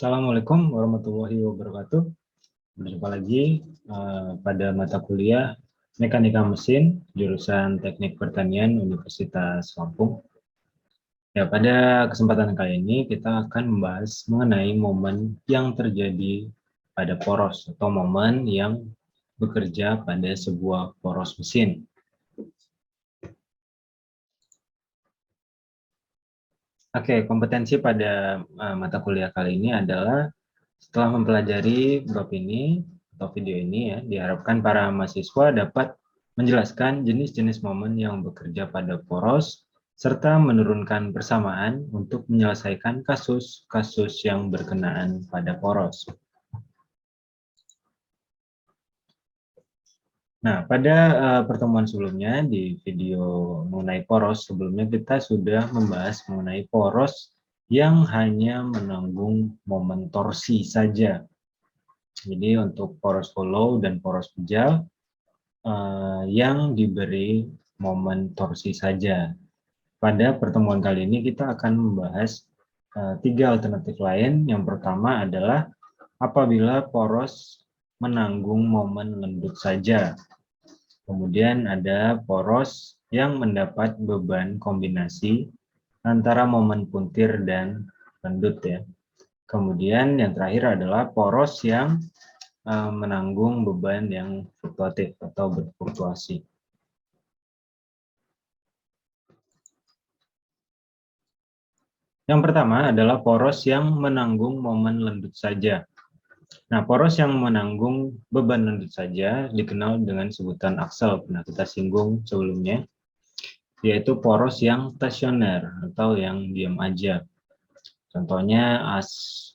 Assalamualaikum warahmatullahi wabarakatuh. Berjumpa lagi pada mata kuliah Mekanika Mesin jurusan Teknik Pertanian Universitas Lampung. Ya, pada kesempatan kali ini kita akan membahas mengenai momen yang terjadi pada poros atau momen yang bekerja pada sebuah poros mesin. Oke, kompetensi pada mata kuliah kali ini adalah setelah mempelajari bab ini atau video ini ya, diharapkan para mahasiswa dapat menjelaskan jenis-jenis momen yang bekerja pada poros serta menurunkan persamaan untuk menyelesaikan kasus-kasus yang berkenaan pada poros. Nah, pada pertemuan sebelumnya di video mengenai poros, sebelumnya kita sudah membahas mengenai poros yang hanya menanggung momen torsi saja. Jadi untuk poros hollow dan poros pejal yang diberi momen torsi saja. Pada pertemuan kali ini kita akan membahas tiga alternatif lain. Yang pertama adalah apabila poros menanggung momen lembut saja. Kemudian ada poros yang mendapat beban kombinasi antara momen puntir dan lendut ya. Kemudian yang terakhir adalah poros yang menanggung beban yang fluktuatif atau berfluktuasi. Yang pertama adalah poros yang menanggung momen lendut saja. Nah, poros yang menanggung beban lendut saja dikenal dengan sebutan aksel. Pernah kita singgung sebelumnya, yaitu poros yang stasioner atau yang diam aja. Contohnya as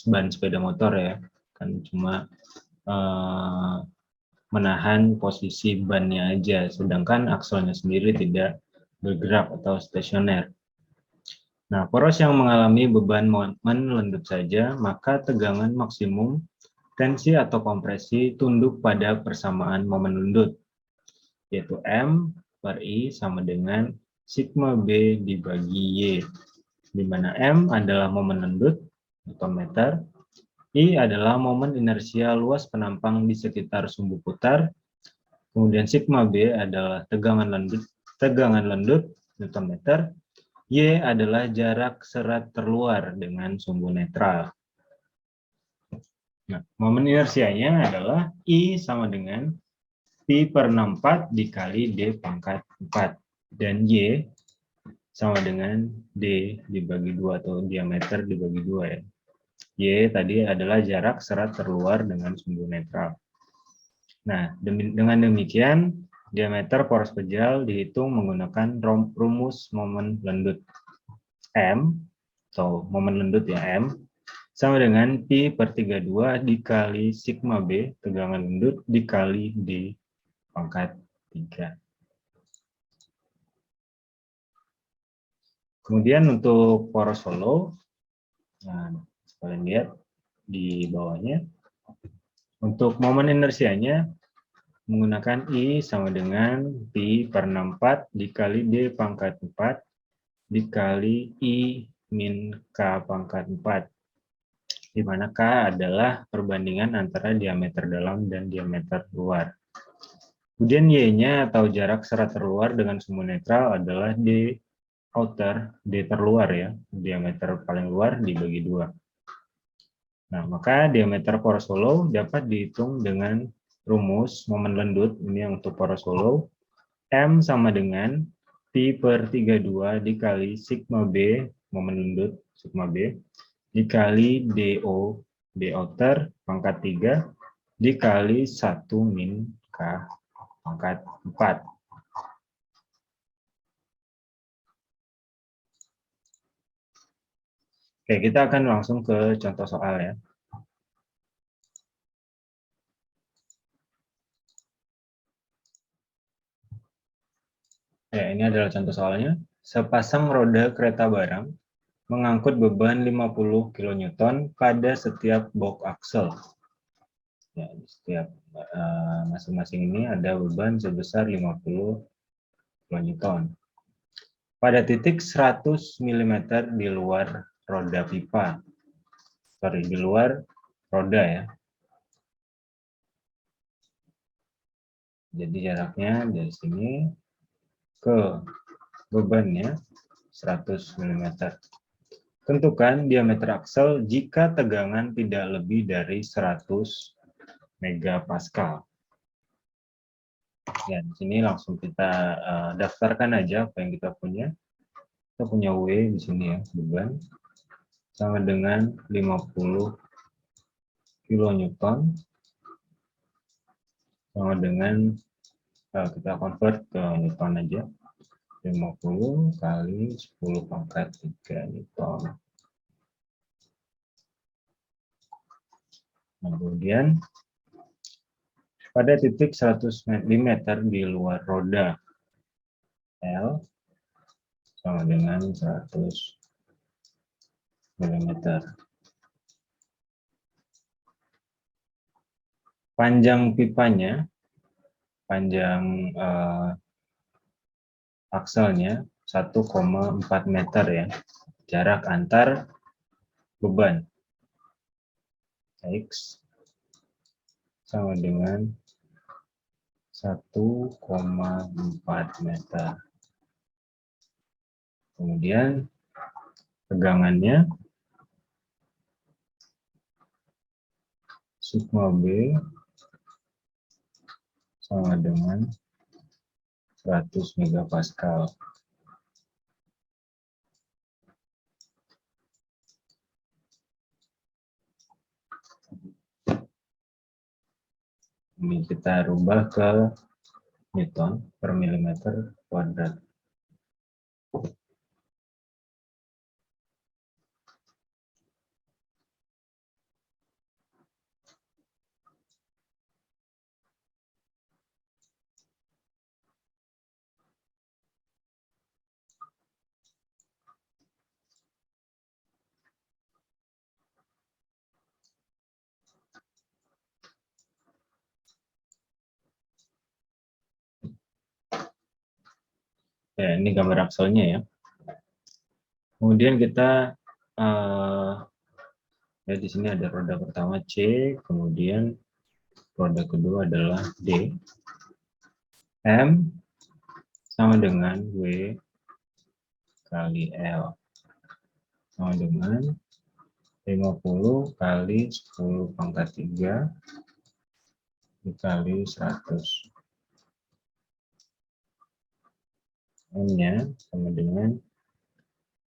ban sepeda motor ya, kan cuma menahan posisi bannya aja, sedangkan akselnya sendiri tidak bergerak atau stasioner. Nah, poros yang mengalami beban momen lendut saja, maka tegangan maksimum tensi atau kompresi tunduk pada persamaan momen lendut, yaitu M per I sama dengan sigma B dibagi Y, di mana M adalah momen lendut, Newton meter, I adalah momen inersia luas penampang di sekitar sumbu putar, kemudian sigma B adalah tegangan lendut, Newton meter, Y adalah jarak serat terluar dengan sumbu netral. Nah, momen inersianya adalah I sama dengan Pi per 64 dikali D pangkat 4. Dan Y sama dengan D dibagi 2 atau diameter dibagi 2 ya. Y tadi adalah jarak serat terluar dengan sumbu netral. Nah, dengan demikian, diameter poros pejal dihitung menggunakan rumus momen lendut M, atau momen lendut ya M, sama dengan Pi per 32 dikali sigma B, tegangan lendut, dikali D pangkat 3. Kemudian untuk poros hollow, nah, kalian lihat di bawahnya, untuk momen inersianya menggunakan I sama dengan Pi per 64 dikali D pangkat 4 dikali I min K pangkat 4, di mana K adalah perbandingan antara diameter dalam dan diameter luar. Kemudian Y-nya atau jarak serat terluar dengan sumbu netral adalah D outer, D terluar ya, diameter paling luar dibagi 2. Nah, maka diameter poros hollow dapat dihitung dengan rumus momen lendut, ini yang untuk poros hollow, M sama dengan Pi per 32 dikali sigma B, momen lendut, sigma B, dikali DO, D outer, pangkat 3, dikali 1 min K, pangkat 4. Oke, kita akan langsung ke contoh soal ya. Ya, ini adalah contoh soalnya. Sepasang roda kereta barang mengangkut beban 50 kN pada setiap box aksel. Ya, setiap masing-masing ini ada beban sebesar 50 kN. Pada titik 100 mm di luar roda pipa. di luar roda ya. Jadi jaraknya dari sini ke bebannya 100 mm. Tentukan diameter aksel jika tegangan tidak lebih dari 100 megapascal. Ya, di sini langsung kita daftarkan aja apa yang kita punya. Kita punya W di sini ya, beban sama dengan 50 kilonewton sama dengan kita convert ke newton aja, 50 kali 10 pangkat 3 newton. Nah, kemudian pada titik 100 mm di luar roda L sama dengan 100 mm. Panjang pipanya, panjang akselnya 1,4 meter ya. Jarak antar beban X sama dengan 1,4 meter. Kemudian tegangannya sigma B sama dengan 100 megapascal. Ini kita rubah ke newton per milimeter kuadrat. Ya, ini gambar akselnya ya. Kemudian kita ya di sini ada roda pertama C, kemudian roda kedua adalah D. M sama dengan W kali L sama dengan 50 kali 10 pangkat 3 dikali 100. M-nya sama dengan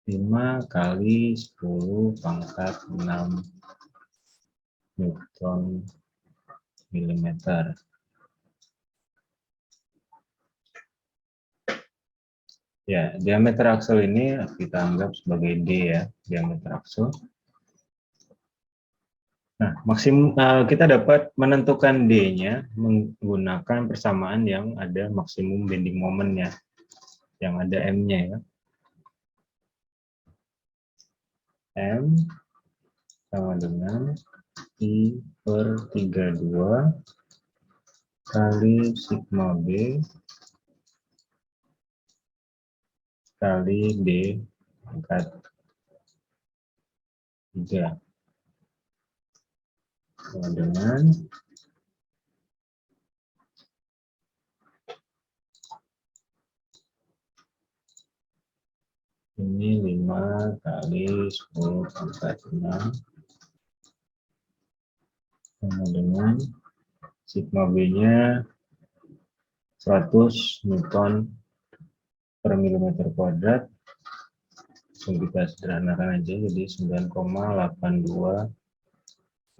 5 kali 10 pangkat 6 Newton milimeter. Ya, diameter aksel ini kita anggap sebagai D ya, diameter aksel. Nah, maksimum kita dapat menentukan D-nya menggunakan persamaan yang ada maksimum bending moment-nya, yang ada M-nya ya. M sama dengan I per 32 kali sigma B kali D pangkat 3 sama dengan ini 5 kali 10 pangkat 6 sama dengan sigma B-nya 100 Newton per milimeter kuadrat. Langsung kita sederhanakan aja, jadi 9,82 P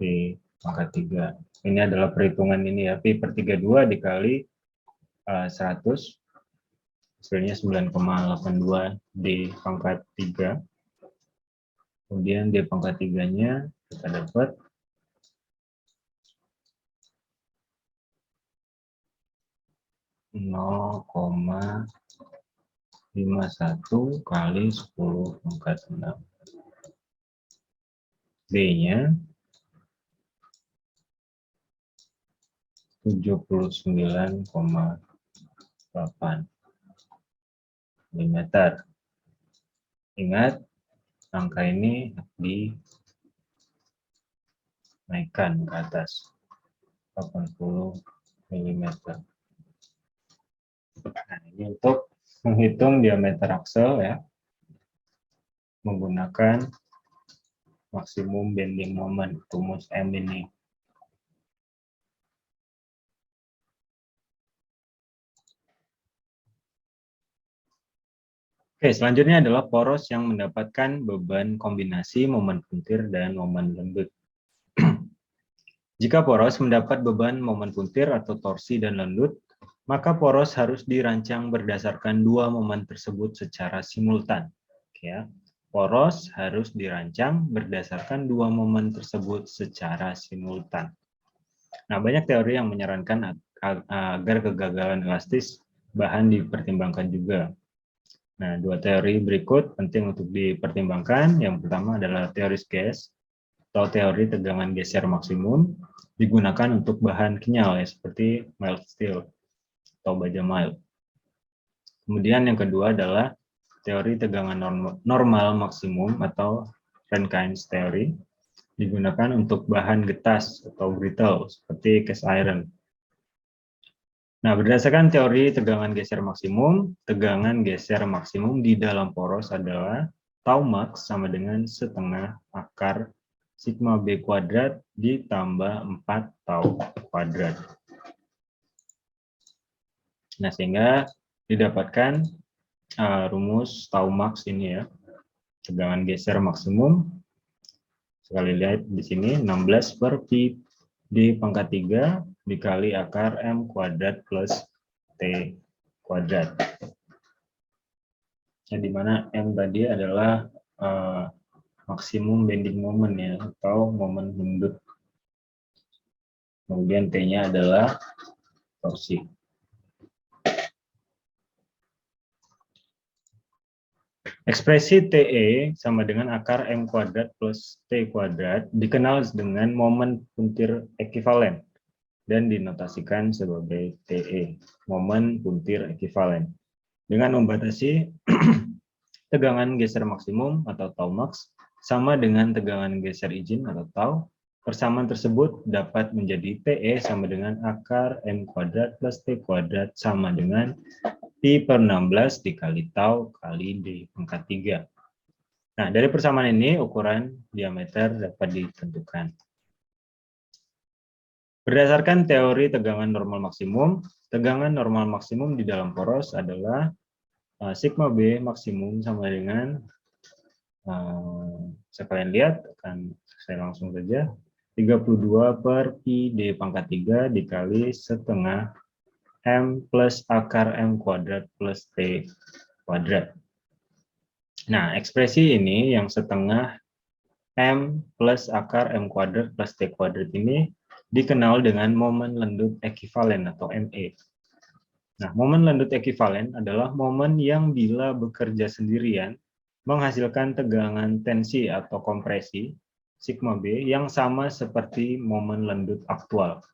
pangkat 3. Ini adalah perhitungan ini ya, P per 32 dikali 100, hasilnya 9,82 D pangkat 3. Kemudian D pangkat 3-nya kita dapat 0,51 kali 10 pangkat 6. D-nya 79,8 mm. Ingat, angka ini naikkan ke atas 80 mm. Nah, ini untuk menghitung diameter aksel ya, menggunakan maksimum bending moment, rumus M ini. Oke, selanjutnya adalah poros yang mendapatkan beban kombinasi momen puntir dan momen lembut. Jika poros mendapat beban momen puntir atau torsi dan lembut, maka poros harus dirancang berdasarkan dua momen tersebut secara simultan. Ya, poros harus dirancang berdasarkan dua momen tersebut secara simultan. Nah, banyak teori yang menyarankan agar kegagalan elastis bahan dipertimbangkan juga. Nah, dua teori berikut penting untuk dipertimbangkan. Yang pertama adalah teori gas atau teori tegangan geser maksimum, digunakan untuk bahan kenyal ya, seperti mild steel atau baja mild. Kemudian yang kedua adalah teori tegangan normal maksimum atau Rankines theory, digunakan untuk bahan getas atau brittle seperti cast iron. Nah, berdasarkan teori tegangan geser maksimum di dalam poros adalah tau max sama dengan setengah akar sigma B kuadrat ditambah 4 tau kuadrat. Nah, sehingga didapatkan rumus tau max ini ya, tegangan geser maksimum. Sekali lihat di sini 16 per pi di pangkat 3 dikali akar M kuadrat plus T kuadrat. Yang dimana M tadi adalah maksimum bending moment ya, atau momen lembut. Kemudian T-nya adalah torsi. Ekspresi TE sama dengan akar M kuadrat plus T kuadrat dikenal dengan momen puntir ekivalen dan dinotasikan sebagai TE, momen puntir ekivalen. Dengan membatasi tegangan geser maksimum atau tau max sama dengan tegangan geser izin atau tau, persamaan tersebut dapat menjadi TE sama dengan akar M kuadrat plus T kuadrat sama dengan pi per 16 dikali tau kali D pangkat 3. Nah, dari persamaan ini ukuran diameter dapat ditentukan. Berdasarkan teori tegangan normal maksimum di dalam poros adalah sigma B maksimum sama dengan, sekalian lihat, akan saya langsung saja, 32 per pi D pangkat 3 dikali setengah M plus akar M kuadrat plus T kuadrat. Nah, ekspresi ini yang setengah M plus akar M kuadrat plus T kuadrat ini dikenal dengan momen lendut ekivalen atau ME. Nah, momen lendut ekivalen adalah momen yang bila bekerja sendirian menghasilkan tegangan tensi atau kompresi sigma B yang sama seperti momen lendut aktual.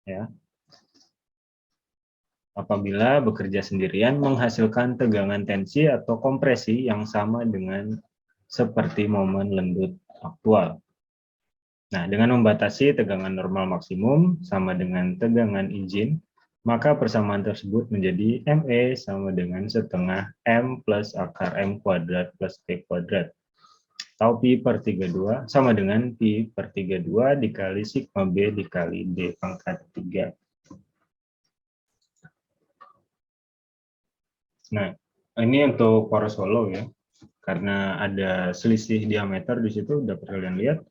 Ya. Apabila bekerja sendirian menghasilkan tegangan tensi atau kompresi yang sama dengan seperti momen lendut aktual. Nah, dengan membatasi tegangan normal maksimum sama dengan tegangan izin, maka persamaan tersebut menjadi ME sama dengan setengah M plus akar M kuadrat plus T kuadrat. Atau pi per 32 sama dengan pi per 32 dikali sigma B dikali D pangkat 3. Nah, ini untuk poros hollow ya, karena ada selisih diameter di situ, dapat kalian lihat.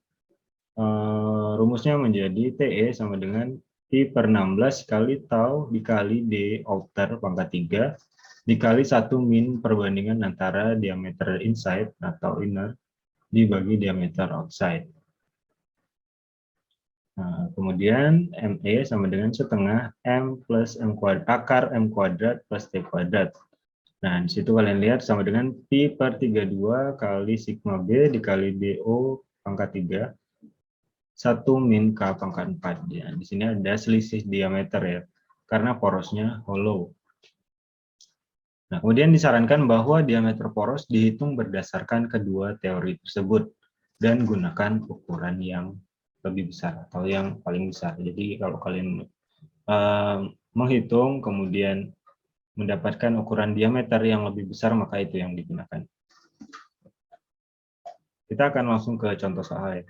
Rumusnya menjadi TE sama dengan pi per 16 kali tau dikali D outer pangkat 3 dikali 1 min perbandingan antara diameter inside atau inner dibagi diameter outside. Nah, kemudian ME sama dengan setengah M plus M kuadrat, akar M kuadrat plus T kuadrat. Nah, di situ kalian lihat sama dengan pi per 32 kali sigma B dikali DO pangkat 3, 1 min K pangkat 4. Ya, di sini ada selisih diameter ya, karena porosnya hollow. Nah, kemudian disarankan bahwa diameter poros dihitung berdasarkan kedua teori tersebut. dan gunakan ukuran yang lebih besar atau yang paling besar. Jadi kalau kalian menghitung kemudian mendapatkan ukuran diameter yang lebih besar, maka itu yang digunakan. Kita akan langsung ke contoh soal ya.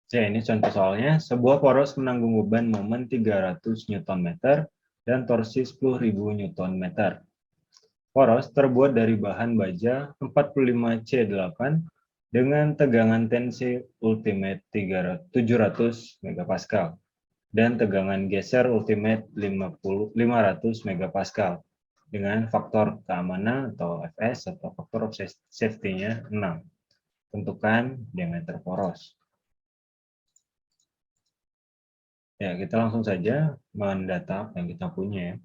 Oke, ini contoh soalnya. Sebuah poros menanggung beban momen 300 Nm dan torsi 10.000 Nm. Poros terbuat dari bahan baja 45C8 dengan tegangan tensi ultimate 700 MPa dan tegangan geser ultimate 500 MPa dengan faktor keamanan atau FS atau faktor of safety-nya 6. Tentukan diameter poros. Ya, kita langsung saja mendata yang kita punya ya.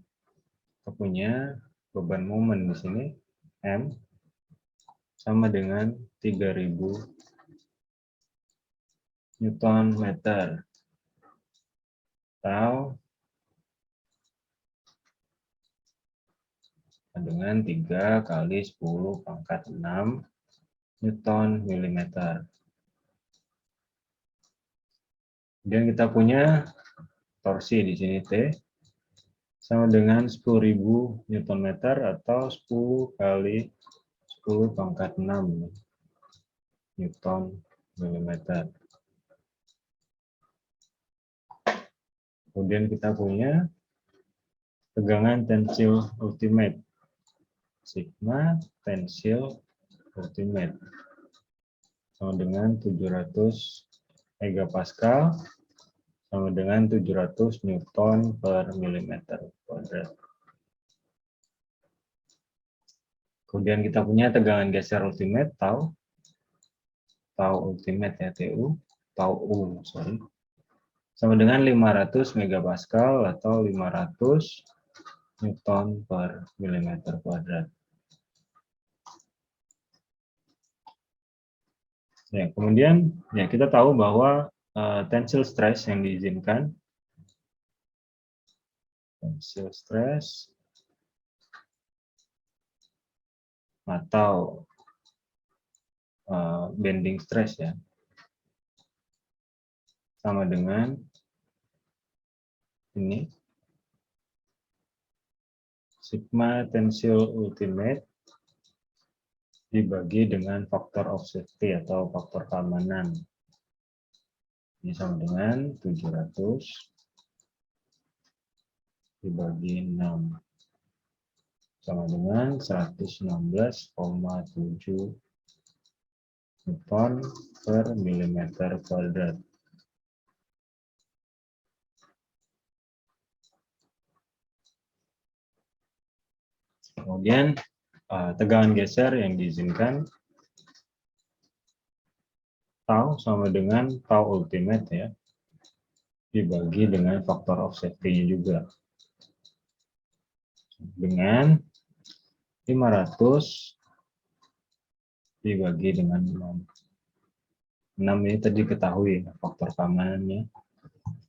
Kita punya beban momen di sini M sama dengan 3000 Newton meter atau dengan 3 kali 10 pangkat 6 Newton milimeter. Kemudian kita punya torsi di sini T sama dengan 10.000 Newton meter atau 10 kali 10 pangkat 6 Newton milimeter. Kemudian kita punya tegangan tensil ultimate. Sigma tensil ultimate sama dengan 700 megapascal sama dengan 700 Newton per milimeter kuadrat. Kemudian kita punya tegangan geser ultimate tau ultimate ya tau U sorry, sama dengan 500 megapascal atau 500 Newton per milimeter kuadrat. Ya, kemudian ya kita tahu bahwa tensile stress yang diizinkan, tensile stress atau bending stress ya, sama dengan ini sigma tensile ultimate dibagi dengan faktor of safety atau faktor keamanan. Ini sama dengan 700 dibagi 6 sama dengan 116,7 Newton per milimeter kuadrat. Kemudian tegangan geser yang diizinkan tau sama dengan tau ultimate ya, dibagi dengan faktor of safety-nya juga. Dengan 500 dibagi dengan 6. 6 ini tadi ketahui faktor keamanannya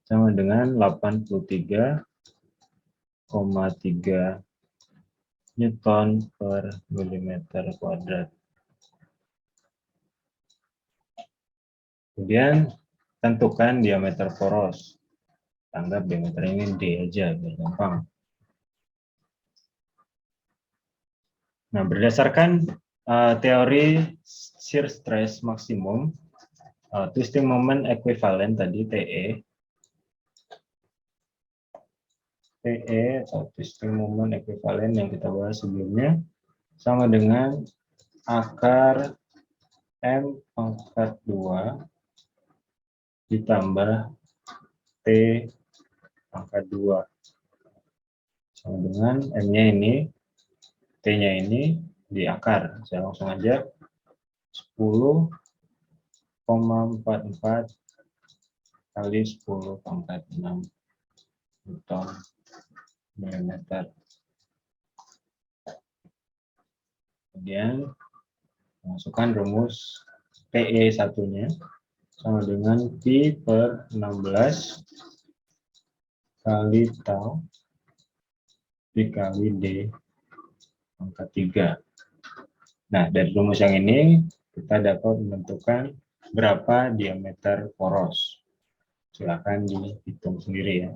sama dengan 83,3 Newton per milimeter kuadrat. Kemudian tentukan diameter poros. Anggap diameter ini D aja biar gampang. Nah, berdasarkan teori shear stress maksimum, twisting moment equivalent tadi TE atau twisting moment equivalent yang kita bahas sebelumnya sama dengan akar M pangkat 2 ditambah T pangkat 2 sama dengan M-nya ini, T-nya ini di akar. Saya langsung aja 10,44 kali 10 pangkat 6 Newton milimeter. Kemudian masukkan rumus PE satunya sama dengan Pi per 16 kali tau dikali D pangkat 3. Nah, dari rumus yang ini kita dapat menentukan berapa diameter poros. Silakan dihitung sendiri ya.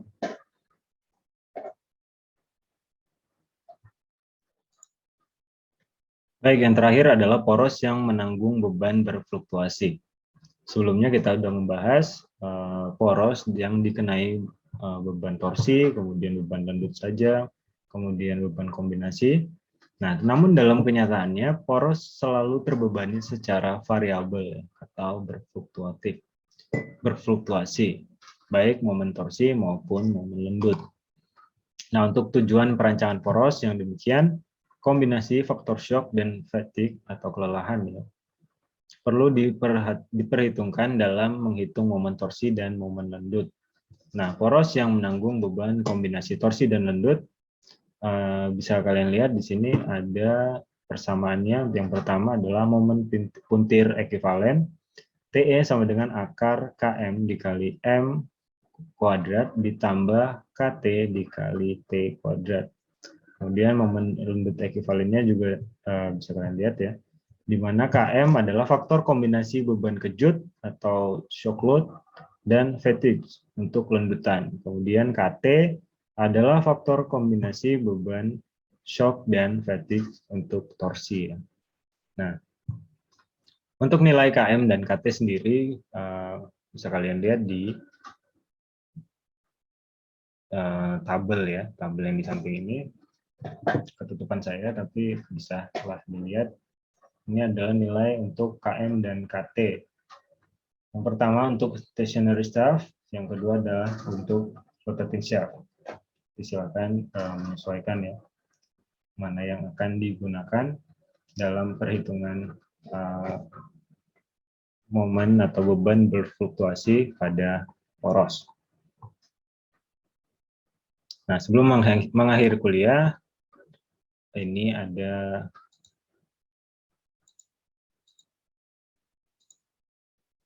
Baik, yang terakhir adalah poros yang menanggung beban berfluktuasi. Sebelumnya kita sudah membahas poros yang dikenai beban torsi, kemudian beban lembut saja, kemudian beban kombinasi. Nah, namun dalam kenyataannya poros selalu terbebani secara variabel atau berfluktuasi, baik momen torsi maupun momen lembut. Nah, untuk tujuan perancangan poros yang demikian, kombinasi faktor shock dan fatigue atau kelelahan ya, perlu diperhitungkan dalam menghitung momen torsi dan momen lembut. Nah, poros yang menanggung beban kombinasi torsi dan lembut bisa kalian lihat di sini ada persamaannya. Yang pertama adalah momen puntir ekivalen TE sama dengan akar KM dikali M kuadrat ditambah KT dikali T kuadrat. Kemudian momen lembut ekivalennya juga bisa kalian lihat ya, di mana KM adalah faktor kombinasi beban kejut atau shock load dan fatigue untuk lembutan. Kemudian KT adalah faktor kombinasi beban shock dan fatigue untuk torsi. Nah, untuk nilai KM dan KT sendiri bisa kalian lihat di tabel ya, tabel yang di samping ini. Ketutupan saya, tapi bisa telah dilihat. Ini adalah nilai untuk KM dan KT. Yang pertama untuk stationary shaft, yang kedua adalah untuk rotating shaft. Silakan menyesuaikan ya, mana yang akan digunakan dalam perhitungan momen atau beban berfluktuasi pada poros. Nah, sebelum mengakhiri kuliah, ini ada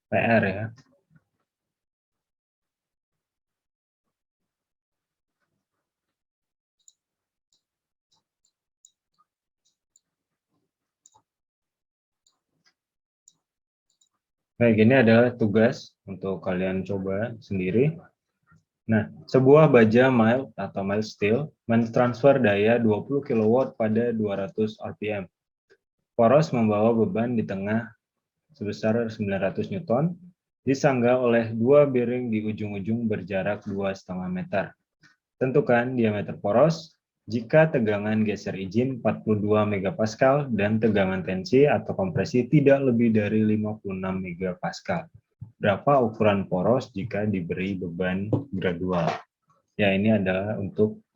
PR ya. Baik, ini adalah tugas untuk kalian coba sendiri. Nah, sebuah baja mild atau mild steel mentransfer daya 20 kW pada 200 rpm. Poros membawa beban di tengah sebesar 900 Newton, disanggah oleh dua bearing di ujung-ujung berjarak 2,5 meter. Tentukan diameter poros jika tegangan geser izin 42 MPa dan tegangan tensi atau kompresi tidak lebih dari 56 MPa. Berapa ukuran poros jika diberi beban gradual? Ya, ini adalah untuk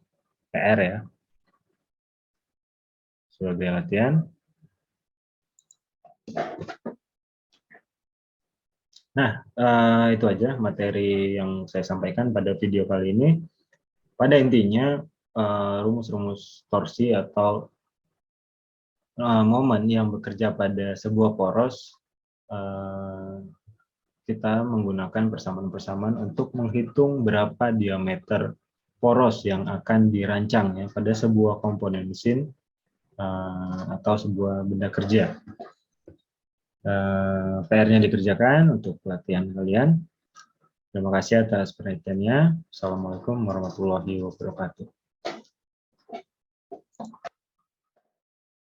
PR ya. Sebagai latihan. Nah, itu aja materi yang saya sampaikan pada video kali ini. Pada intinya, rumus-rumus torsi atau momen yang bekerja pada sebuah poros, kita menggunakan persamaan-persamaan untuk menghitung berapa diameter poros yang akan dirancang ya pada sebuah komponen mesin atau sebuah benda kerja. PR-nya dikerjakan untuk pelatihan kalian. Terima kasih atas perhatiannya. Assalamualaikum warahmatullahi wabarakatuh.